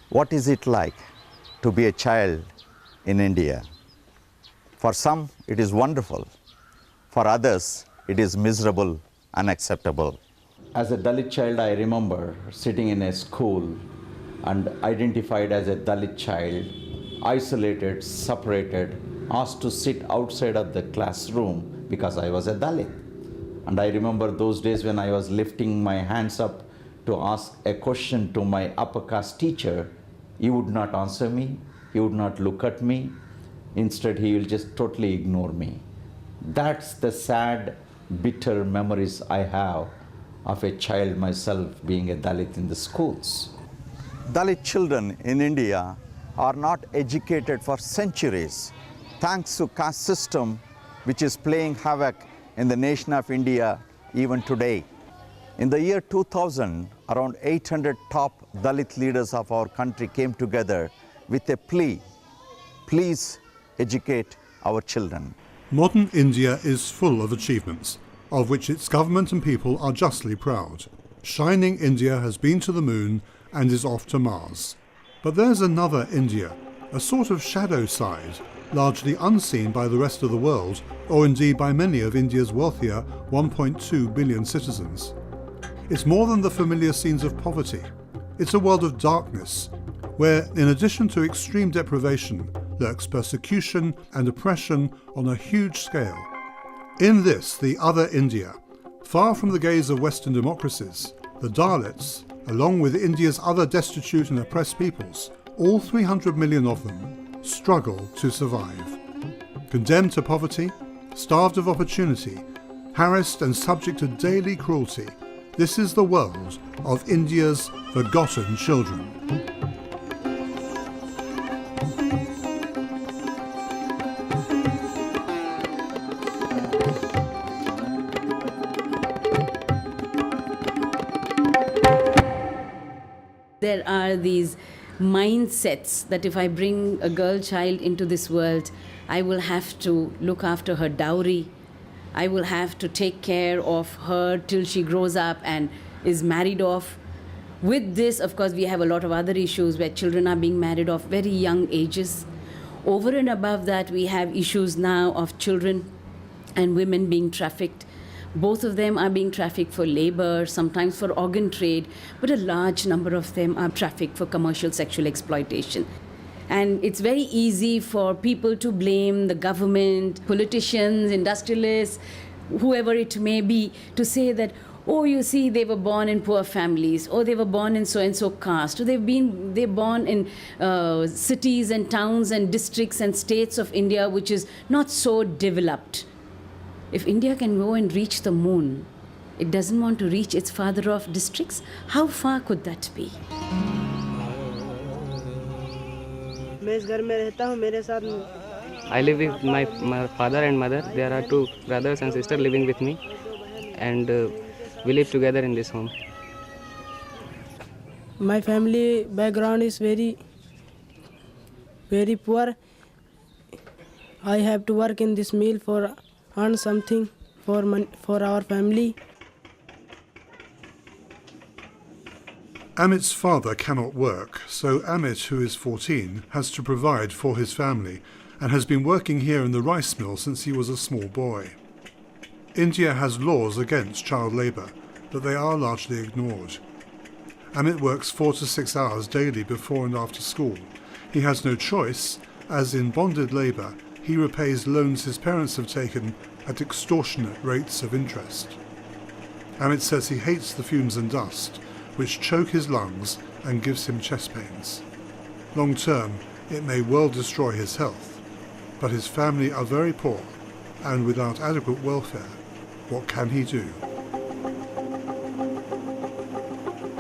What is it like to be a child in India? For some, it is wonderful. For others, it is miserable, unacceptable. As a Dalit child, I remember sitting in a school and identified as a Dalit child, isolated, separated, asked to sit outside of the classroom because I was a Dalit. And I remember those days when I was lifting my hands up to ask a question to my upper caste teacher. He would not answer me, he would not look at me. Instead, he will just totally ignore me. That's the sad, bitter memories I have of a child myself being a Dalit in the schools. Dalit children in India are not educated for centuries, thanks to caste system which is playing havoc in the nation of India even today. In the year 2000, around 800 top Dalit leaders of our country came together with a plea: please educate our children. Modern India is full of achievements, of which its government and people are justly proud. Shining India has been to the moon and is off to Mars. But there's another India, a sort of shadow side, largely unseen by the rest of the world, or indeed by many of India's wealthier 1.2 billion citizens. It's more than the familiar scenes of poverty. It's a world of darkness, where, in addition to extreme deprivation, lurks persecution and oppression on a huge scale. In this, the other India, far from the gaze of Western democracies, the Dalits, along with India's other destitute and oppressed peoples, all 300 million of them, struggle to survive. Condemned to poverty, starved of opportunity, harassed and subject to daily cruelty, this is the world of India's forgotten children. There are these mindsets that if I bring a girl child into this world, I will have to look after her dowry. I will have to take care of her till she grows up and is married off. With this, of course, we have a lot of other issues where children are being married off very young ages. Over and above that, we have issues now of children and women being trafficked. Both of them are being trafficked for labor, sometimes for organ trade, but a large number of them are trafficked for commercial sexual exploitation. And it's very easy for people to blame the government, politicians, industrialists, whoever it may be, to say that, oh, you see, they were born in poor families, or they were born in so-and-so caste, or they're born in cities and towns and districts and states of India which is not so developed. If India can go and reach the moon, it doesn't want to reach its father of districts. How far could that be? I live with my father and mother. There are two brothers and sisters living with me, and we live together in this home. My family background is very poor. I have to work in this mill for earn something for our family. Amit's father cannot work, so Amit, who is 14, has to provide for his family and has been working here in the rice mill since he was a small boy. India has laws against child labour, but they are largely ignored. Amit works 4 to 6 hours daily before and after school. He has no choice, as in bonded labour, he repays loans his parents have taken at extortionate rates of interest. Amit says he hates the fumes and dust, which choke his lungs and gives him chest pains. Long term, it may well destroy his health, but his family are very poor, and without adequate welfare, what can he do?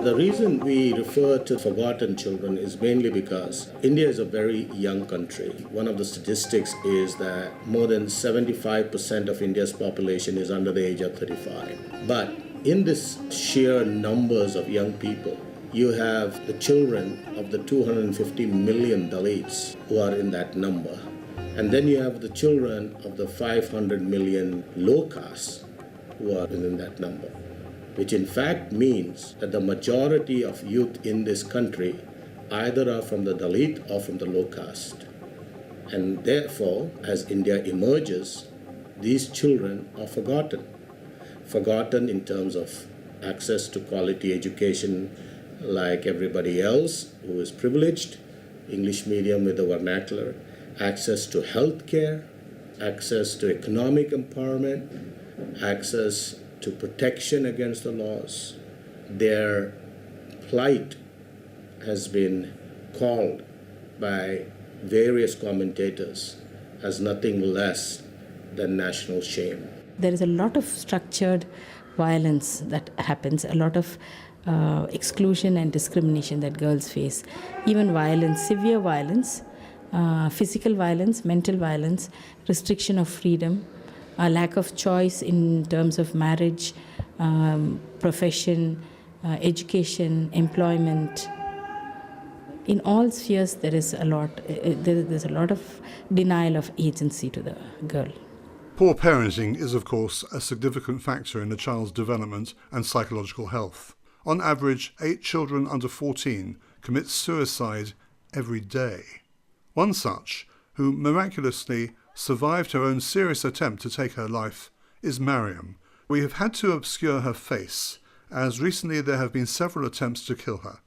The reason we refer to forgotten children is mainly because India is a very young country. One of the statistics is that more than 75% of India's population is under the age of 35. But in this sheer numbers of young people, you have the children of the 250 million Dalits who are in that number. And then you have the children of the 500 million low castes who are in that number, which in fact means that the majority of youth in this country either are from the Dalit or from the low caste. And therefore, as India emerges, these children are forgotten. Forgotten in terms of access to quality education like everybody else who is privileged, English medium with the vernacular, access to health care, access to economic empowerment, access to protection against the laws. Their plight has been called by various commentators as nothing less than national shame. There is a lot of structured violence that happens, a lot of exclusion and discrimination that girls face. Even violence, severe violence, physical violence, mental violence, restriction of freedom, a lack of choice in terms of marriage, profession, education, employment. In all spheres, there's a lot of denial of agency to the girl. Poor parenting is, of course, a significant factor in a child's development and psychological health. On average, 8 children under 14 commit suicide every day. One such, who miraculously survived her own serious attempt to take her life, is Mariam. We have had to obscure her face, as recently there have been several attempts to kill her.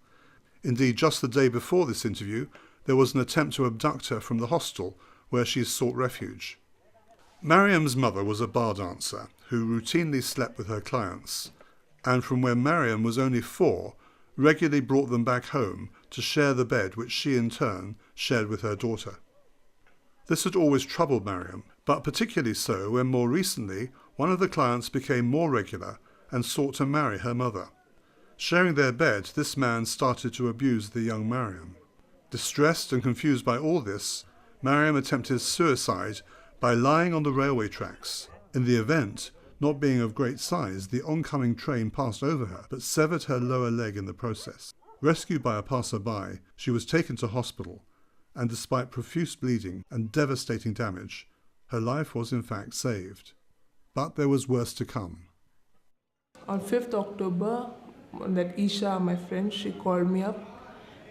Indeed, just the day before this interview, there was an attempt to abduct her from the hostel where she sought refuge. Mariam's mother was a bar dancer who routinely slept with her clients, and from when Mariam was only 4, regularly brought them back home to share the bed which she in turn shared with her daughter. This had always troubled Mariam, but particularly so when more recently one of the clients became more regular and sought to marry her mother. Sharing their bed, this man started to abuse the young Mariam. Distressed and confused by all this, Mariam attempted suicide by lying on the railway tracks. In the event, not being of great size, the oncoming train passed over her, but severed her lower leg in the process. Rescued by a passer-by, she was taken to hospital, and despite profuse bleeding and devastating damage, her life was in fact saved. But there was worse to come. On 5th October, that Isha, my friend, she called me up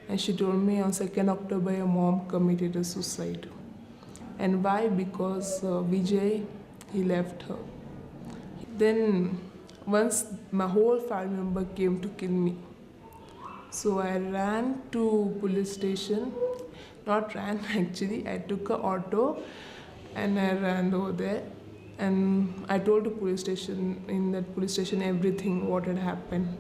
and she told me on 2nd October your mom committed a suicide. And why? Because Vijay, he left her. Then once my whole family member came to kill me. So I ran to police station, not ran actually, I took an auto and I ran over there. And I told the police station, in that police station, everything, what had happened.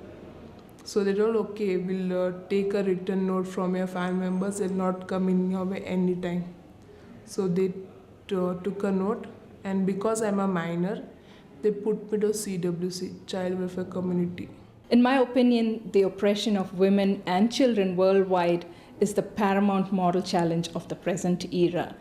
So they told, okay, we'll take a written note from your family members, they'll not come in your way anytime. So they took a note, and because I'm a minor, they put me to CWC, Child Welfare Community. In my opinion, the oppression of women and children worldwide is the paramount moral challenge of the present era.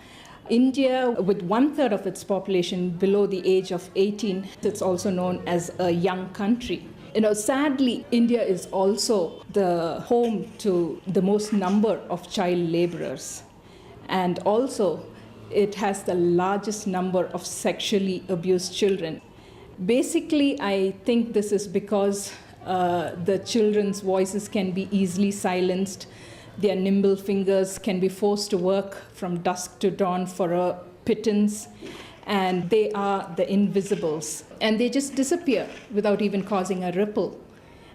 India, with 1/3 of its population below the age of 18, it's also known as a young country. Sadly, India is also the home to the most number of child laborers. And also, it has the largest number of sexually abused children. Basically, I think this is because the children's voices can be easily silenced. Their nimble fingers can be forced to work from dusk to dawn for a pittance. And they are the invisibles. And they just disappear without even causing a ripple.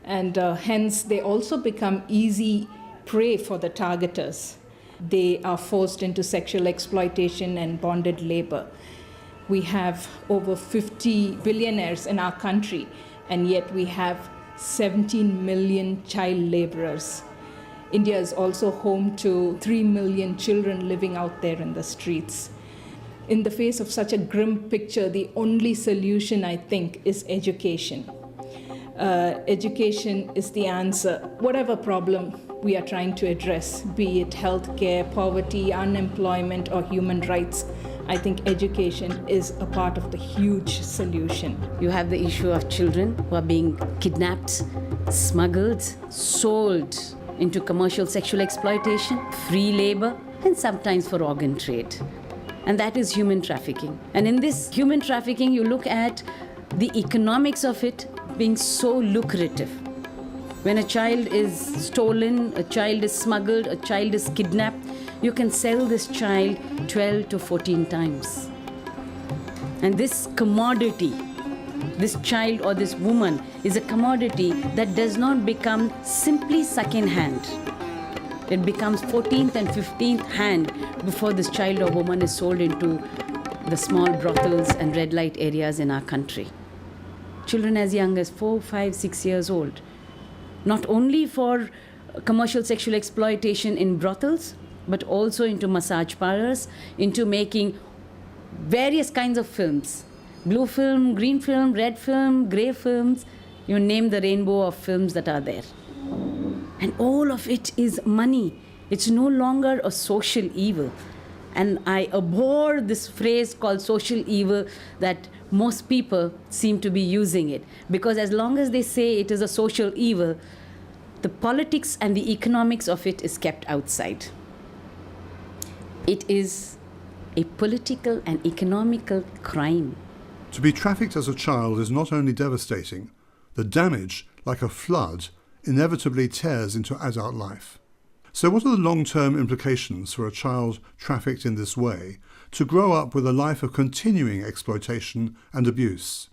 And hence, they also become easy prey for the targeters. They are forced into sexual exploitation and bonded labor. We have over 50 billionaires in our country, and yet we have 17 million child laborers. India is also home to 3 million children living out there in the streets. In the face of such a grim picture, the only solution, I think, is education. Education is the answer. Whatever problem we are trying to address, be it healthcare, poverty, unemployment, or human rights, I think education is a part of the huge solution. You have the issue of children who are being kidnapped, smuggled, sold into commercial sexual exploitation, free labor, and sometimes for organ trade. And that is human trafficking. And in this human trafficking, you look at the economics of it being so lucrative. When a child is stolen, a child is smuggled, a child is kidnapped, you can sell this child 12 to 14 times. And this commodity, this child or this woman, is a commodity that does not become simply second hand. It becomes 14th and 15th hand before this child or woman is sold into the small brothels and red light areas in our country. Children as young as 4, 5, 6 years old. Not only for commercial sexual exploitation in brothels, but also into massage parlors, into making various kinds of films. Blue film, green film, red film, grey films. You name the rainbow of films that are there. And all of it is money. It's no longer a social evil. And I abhor this phrase called social evil that most people seem to be using it. Because as long as they say it is a social evil, the politics and the economics of it is kept outside. It is a political and economical crime. To be trafficked as a child is not only devastating, the damage, like a flood, inevitably tears into adult life. So what are the long-term implications for a child trafficked in this way to grow up with a life of continuing exploitation and abuse?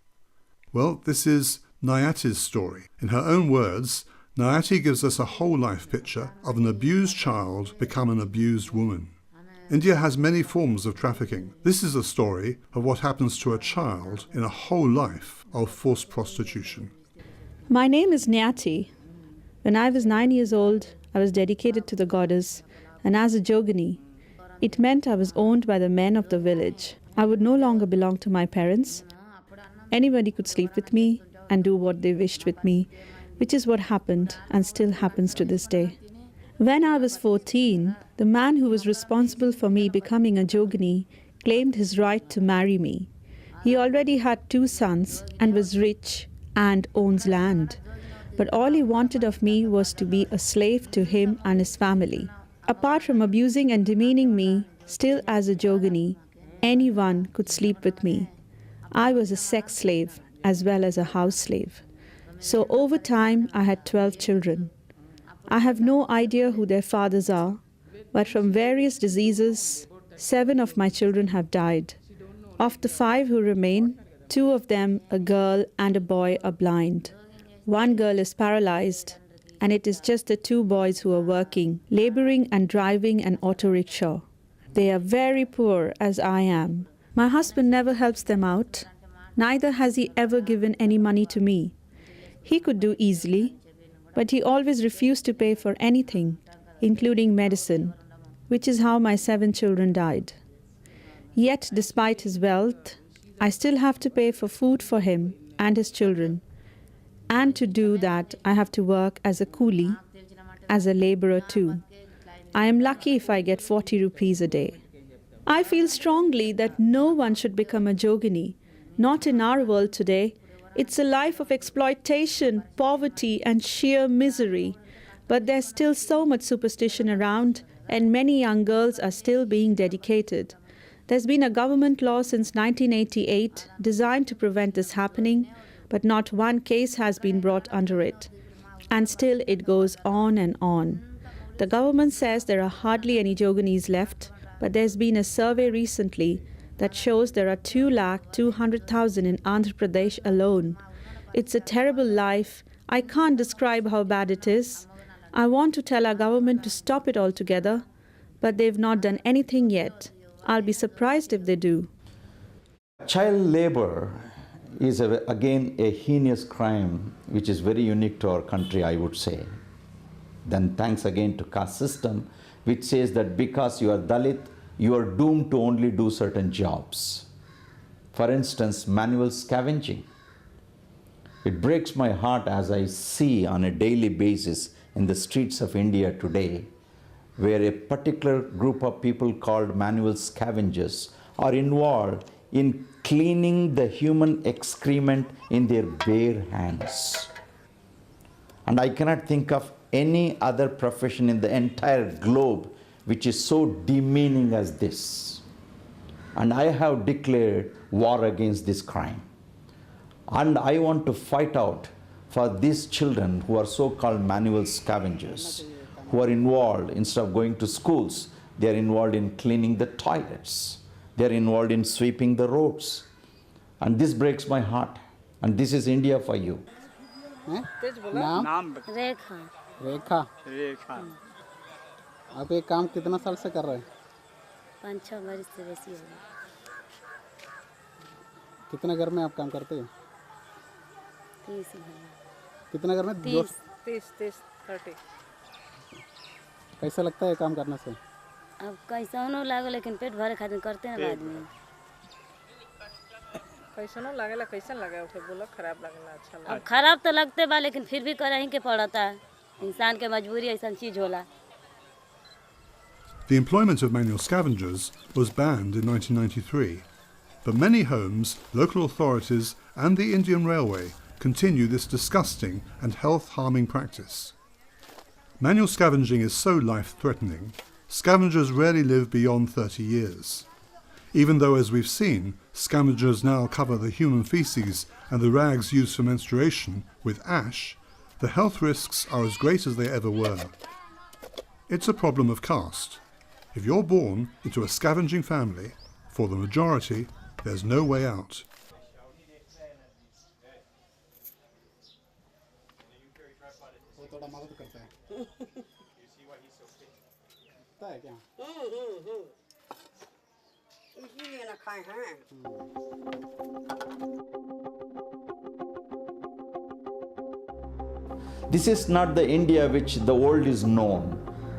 Well, this is Nayati's story. In her own words, Nayati gives us a whole life picture of an abused child become an abused woman. India has many forms of trafficking. This is a story of what happens to a child in a whole life of forced prostitution. My name is Nayati. When I was 9 years old, I was dedicated to the goddess, and as a Jogini, it meant I was owned by the men of the village. I would no longer belong to my parents. Anybody could sleep with me and do what they wished with me, which is what happened and still happens to this day. When I was 14, the man who was responsible for me becoming a Jogini claimed his right to marry me. He already had 2 sons and was rich and owns land. But all he wanted of me was to be a slave to him and his family. Apart from abusing and demeaning me, still as a Jogini, anyone could sleep with me. I was a sex slave as well as a house slave. So over time, I had 12 children. I have no idea who their fathers are, but from various diseases, 7 of my children have died. Of the 5 who remain, 2 of them, a girl and a boy, are blind. 1 girl is paralyzed, and it is just the 2 boys who are working, laboring and driving an auto rickshaw. They are very poor, as I am. My husband never helps them out. Neither has he ever given any money to me. He could do easily, but he always refused to pay for anything, including medicine, which is how my 7 children died. Yet, despite his wealth, I still have to pay for food for him and his children. And to do that, I have to work as a coolie, as a laborer too. I am lucky if I get 40 rupees a day. I feel strongly that no one should become a Jogini, not in our world today. It's a life of exploitation, poverty, and sheer misery. But there's still so much superstition around, and many young girls are still being dedicated. There's been a government law since 1988 designed to prevent this happening, but not one case has been brought under it. And still it goes on and on. The government says there are hardly any Joginis left, but there's been a survey recently that shows there are 2,200,000 in Andhra Pradesh alone. It's a terrible life. I can't describe how bad it is. I want to tell our government to stop it altogether, but they've not done anything yet. I'll be surprised if they do. Child labor is again a heinous crime which is very unique to our country, I would say. Then thanks again to caste system, which says that because you are Dalit, you are doomed to only do certain jobs. For instance, manual scavenging. It breaks my heart as I see on a daily basis in the streets of India today, where a particular group of people called manual scavengers are involved in cleaning the human excrement in their bare hands. And I cannot think of any other profession in the entire globe which is so demeaning as this. And I have declared war against this crime. And I want to fight out for these children who are so-called manual scavengers, who are involved, instead of going to schools, they are involved in cleaning the toilets. They are involved in sweeping the roads. And this breaks my heart. And this is India for you. नाम रेखा रेखा रेखा आप ये काम कितना साल से कर रहे हैं 5-6 वर्ष से बेसी हो गया कितने घर में आप काम करते हैं 30 कितने घर में 30 कैसा लगता है काम करने से अब कैसा न लागो लेकिन पेट भरे खातिर करते हैं आदमी कैसा न लागेला कैसा लगे उठे बोलो खराब लगेला अच्छा लगे अब खराब तो लगते बा लेकिन फिर भी करही के पड़ता है इंसान के मजबूरी ऐसा चीज होला The employment of manual scavengers was banned in 1993, but many homes, local authorities and the Indian Railway continue this disgusting and health-harming practice. Manual scavenging is so life-threatening, scavengers rarely live beyond 30 years. Even though, as we've seen, scavengers now cover the human feces and the rags used for menstruation with ash, the health risks are as great as they ever were. It's a problem of caste. If you're born into a scavenging family, for the majority, there's no way out. This is not the India which the world is known,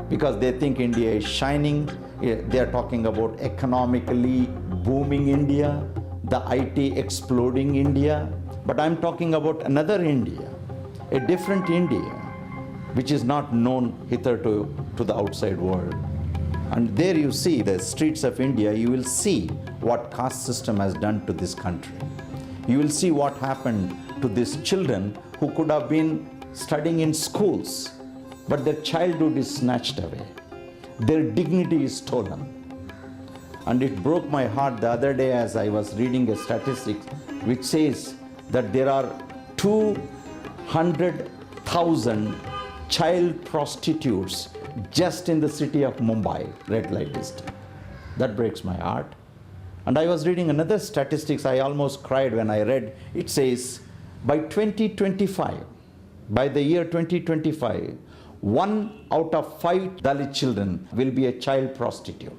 because they think India is shining. They are talking about economically booming India, the IT exploding India. But I'm talking about another India, a different India, which is not known hitherto to the outside world. And there you see the streets of India, you will see what caste system has done to this country. You will see what happened to these children who could have been studying in schools, but their childhood is snatched away. Their dignity is stolen. And it broke my heart the other day as I was reading a statistic which says that there are 200,000 child prostitutes just in the city of Mumbai, red light district. That breaks my heart. And I was reading another statistics, I almost cried when I read, it says by 2025, by the year 2025, 1 out of 5 Dalit children will be a child prostitute.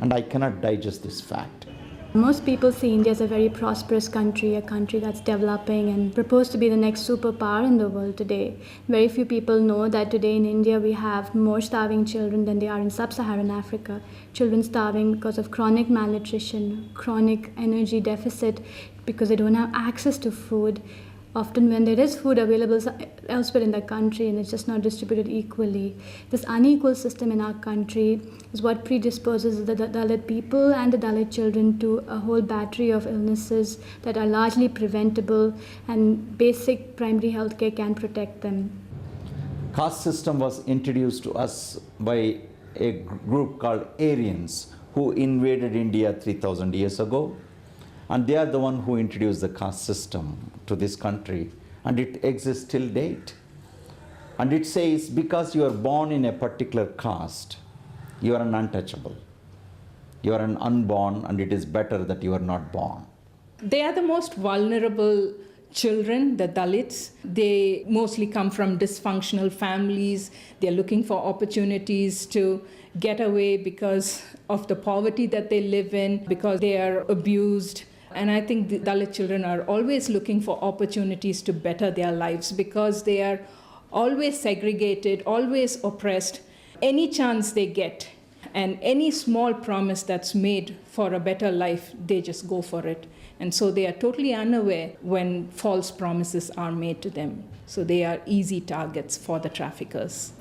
And I cannot digest this fact. Most people see India as a very prosperous country, a country that's developing and proposed to be the next superpower in the world today. Very few people know that today in India we have more starving children than there are in sub-Saharan Africa. Children starving because of chronic malnutrition, chronic energy deficit, because they don't have access to food. Often when there is food available elsewhere in the country and it's just not distributed equally. This unequal system in our country is what predisposes the Dalit people and the Dalit children to a whole battery of illnesses that are largely preventable, and basic primary health care can protect them. Caste system was introduced to us by a group called Aryans who invaded India 3,000 years ago. And they are the one who introduced the caste system to this country, and it exists till date. And it says because you are born in a particular caste, you are an untouchable. You are an unborn, and it is better that you are not born. They are the most vulnerable children, the Dalits. They mostly come from dysfunctional families. They are looking for opportunities to get away because of the poverty that they live in, because they are abused. And I think the Dalit children are always looking for opportunities to better their lives because they are always segregated, always oppressed. Any chance they get and any small promise that's made for a better life, they just go for it. And so they are totally unaware when false promises are made to them. So they are easy targets for the traffickers.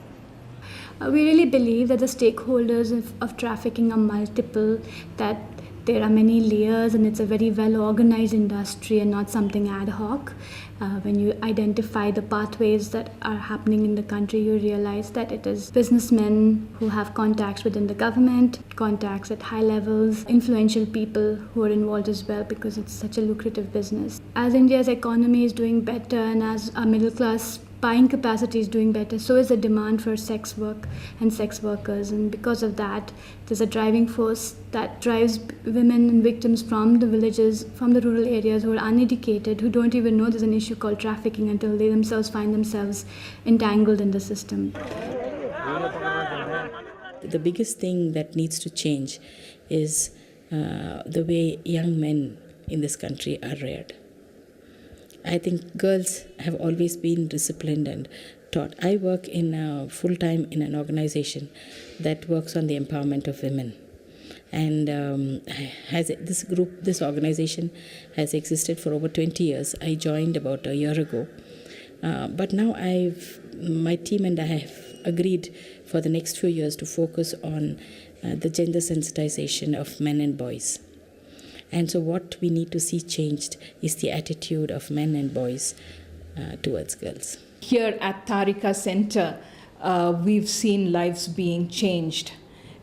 We really believe that the stakeholders of trafficking are multiple, that there are many layers and it's a very well organized industry and not something ad hoc. When you identify the pathways that are happening in the country, you realize that it is businessmen who have contacts within the government, contacts at high levels, influential people who are involved as well, because it's such a lucrative business. As India's economy is doing better and as our middle class buying capacity is doing better, so is the demand for sex work and sex workers. And because of that, there's a driving force that drives women and victims from the villages, from the rural areas, who are uneducated, who don't even know there's an issue called trafficking until they themselves find themselves entangled in the system. The biggest thing that needs to change is the way young men in this country are reared. I think girls have always been disciplined and taught. I work in full-time in an organization that works on the empowerment of women. And this organization has existed for over 20 years. I joined about a year ago. But now my team and I have agreed for the next few years to focus on the gender sensitization of men and boys. And so what we need to see changed is the attitude of men and boys towards girls. Here at Tharika Center, we've seen lives being changed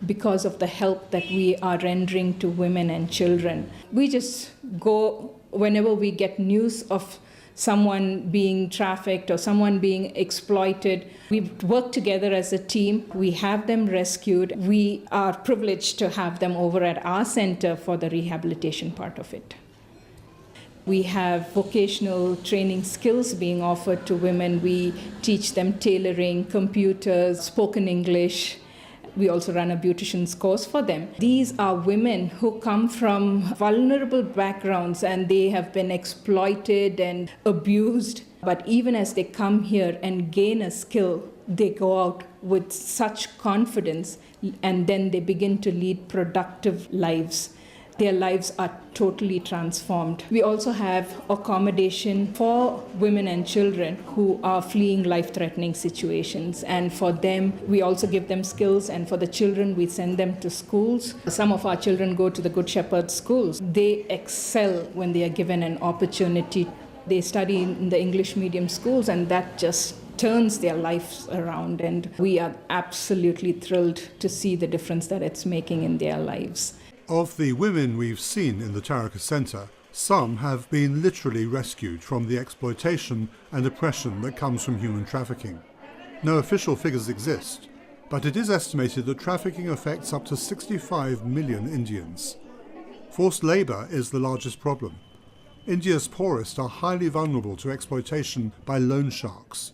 because of the help that we are rendering to women and children. We just go whenever we get news of someone being trafficked or someone being exploited. We work together as a team. We have them rescued. We are privileged to have them over at our center for the rehabilitation part of it. We have vocational training skills being offered to women. We teach them tailoring, computers, spoken English. We also run a beautician's course for them. These are women who come from vulnerable backgrounds and they have been exploited and abused. But even as they come here and gain a skill, they go out with such confidence and then they begin to lead productive lives. Their lives are totally transformed. We also have accommodation for women and children who are fleeing life-threatening situations. And for them, we also give them skills. And for the children, we send them to schools. Some of our children go to the Good Shepherd schools. They excel when they are given an opportunity. They study in the English medium schools, and that just turns their lives around. And we are absolutely thrilled to see the difference that it's making in their lives. Of the women we've seen in the Tharika Center, some have been literally rescued from the exploitation and oppression that comes from human trafficking. No official figures exist, but it is estimated that trafficking affects up to 65 million Indians. Forced labour is the largest problem. India's poorest are highly vulnerable to exploitation by loan sharks.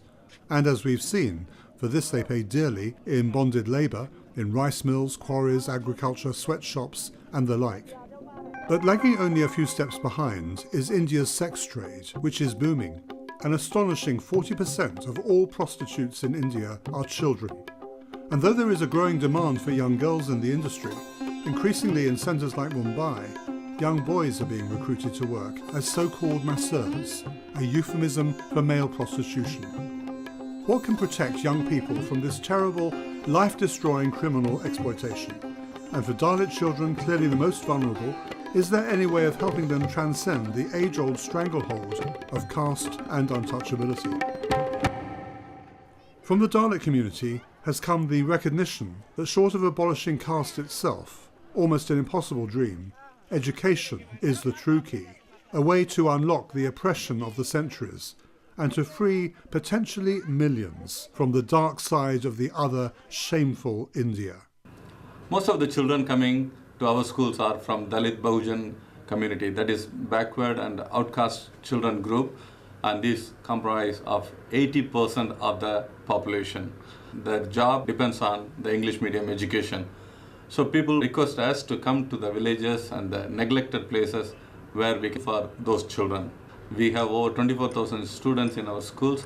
And as we've seen, for this they pay dearly in bonded labour, in rice mills, quarries, agriculture, sweatshops, and the like. But lagging only a few steps behind is India's sex trade, which is booming. An astonishing 40% of all prostitutes in India are children. And though there is a growing demand for young girls in the industry, increasingly in centres like Mumbai, young boys are being recruited to work as so-called masseurs, a euphemism for male prostitution. What can protect young people from this terrible, life-destroying criminal exploitation? And for Dalit children, clearly the most vulnerable, is there any way of helping them transcend the age-old stranglehold of caste and untouchability? From the Dalit community has come the recognition that short of abolishing caste itself, almost an impossible dream, education is the true key, a way to unlock the oppression of the centuries and to free potentially millions from the dark side of the other shameful India. Most of the children coming to our schools are from Dalit Bahujan community, that is backward and outcast children group, and these comprise of 80% of the population. Their job depends on the English medium education. So people request us to come to the villages and the neglected places where we can for those children. We have over 24,000 students in our schools,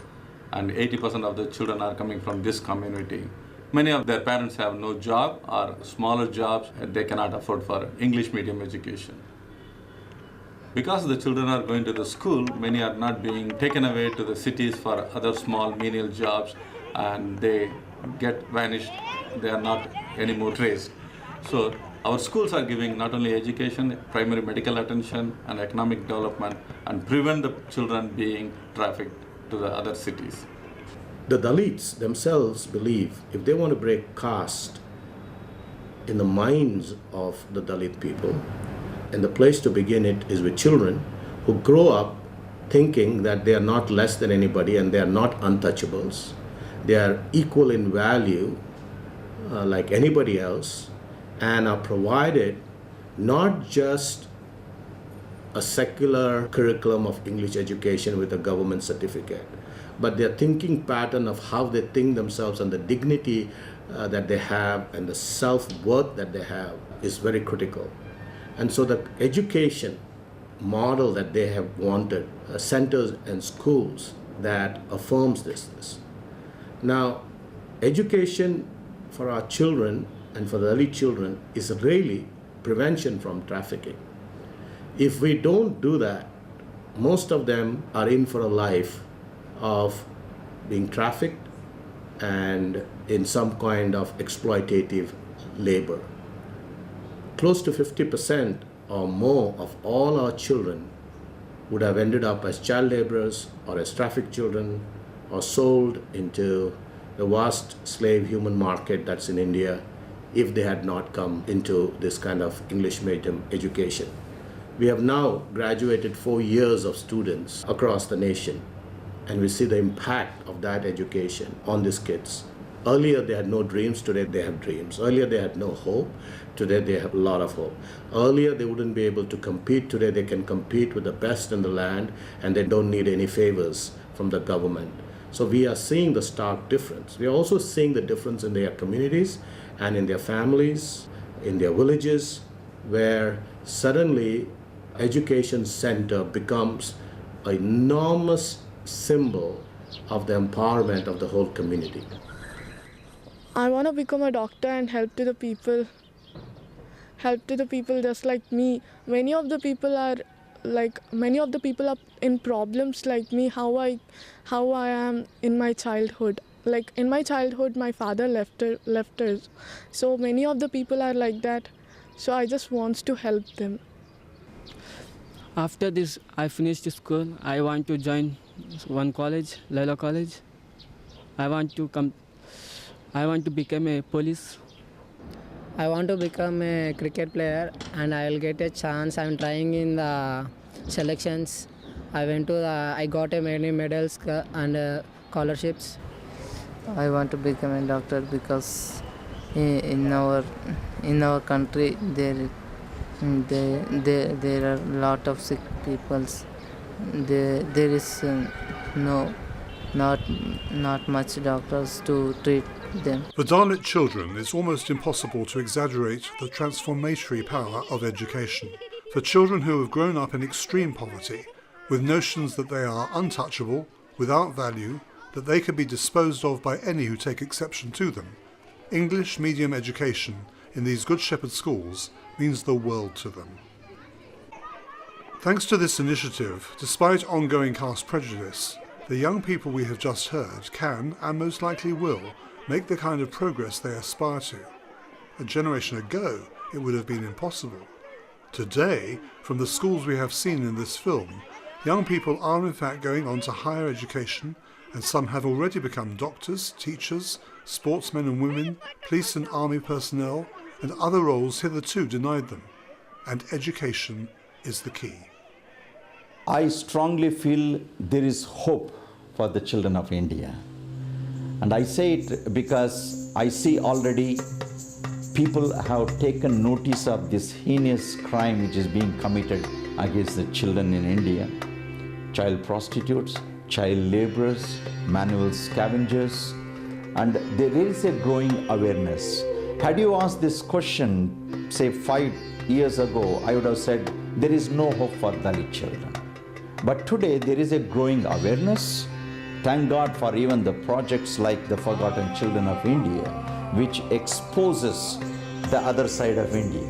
and 80% of the children are coming from this community. Many of their parents have no job or smaller jobs and they cannot afford for English medium education. Because the children are going to the school, many are not being taken away to the cities for other small menial jobs, and they get vanished. They are not anymore traced. So Our schools are giving not only education, primary medical attention and economic development, and prevent the children being trafficked to the other cities. The Dalits themselves believe if they want to break caste in the minds of the Dalit people, and the place to begin it is with children who grow up thinking that they are not less than anybody and they are not untouchables. They are equal in value like anybody else, and are provided not just a secular curriculum of English education with a government certificate, but their thinking pattern of how they think themselves and the dignity that they have and the self-worth that they have is very critical. And so the education model that they have wanted, centers and schools that affirms this. Now, education for our children and for the early children is really prevention from trafficking. If we don't do that, most of them are in for a life of being trafficked and in some kind of exploitative labor. Close to 50% or more of all our children would have ended up as child laborers or as trafficked children or sold into the vast slave human market that's in India if they had not come into this kind of English medium education. We have now graduated 4 years of students across the nation, and we see the impact of that education on these kids. Earlier they had no dreams, today they have dreams. Earlier they had no hope, today they have a lot of hope. Earlier they wouldn't be able to compete, today they can compete with the best in the land and they don't need any favors from the government. So we are seeing the stark difference. We are also seeing the difference in their communities and in their families, in their villages, where suddenly education center becomes an enormous symbol of the empowerment of the whole community. I want to become a doctor and help to the people just like me. Many of the people are in problems like me, how I am in my childhood. Like in my childhood, my father left us. So many of the people are like that. So I just want to help them. After this, I finished school. I want to join one college, Laila College. I want to become a police. I want to become a cricket player and I will get a chance. I'm trying in the selections. I got many medals and scholarships. I want to become a doctor because in our country there are a lot of sick people. There is not much doctors to treat them. For Dalit children, it's almost impossible to exaggerate the transformatory power of education. For children who have grown up in extreme poverty, with notions that they are untouchable, without value, that they can be disposed of by any who take exception to them, English medium education in these Good Shepherd schools means the world to them. Thanks to this initiative, despite ongoing caste prejudice, the young people we have just heard can, and most likely will, make the kind of progress they aspire to. A generation ago, it would have been impossible. Today, from the schools we have seen in this film, young people are in fact going on to higher education, and some have already become doctors, teachers, sportsmen and women, police and army personnel, and other roles hitherto denied them. And education is the key. I strongly feel there is hope for the children of India. And I say it because I see already people have taken notice of this heinous crime which is being committed against the children in India. Child prostitutes, child laborers, manual scavengers, and there is a growing awareness. Had you asked this question, say 5 years ago, I would have said there is no hope for Dalit children. But today there is a growing awareness. Thank God for even the projects like the Forgotten Children of India, which exposes the other side of India,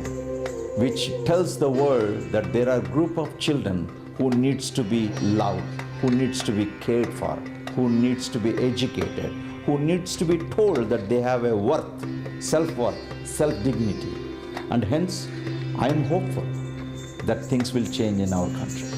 which tells the world that there are a group of children who needs to be loved, who needs to be cared for, who needs to be educated, who needs to be told that they have a worth, self-worth, self-dignity. And hence, I am hopeful that things will change in our country.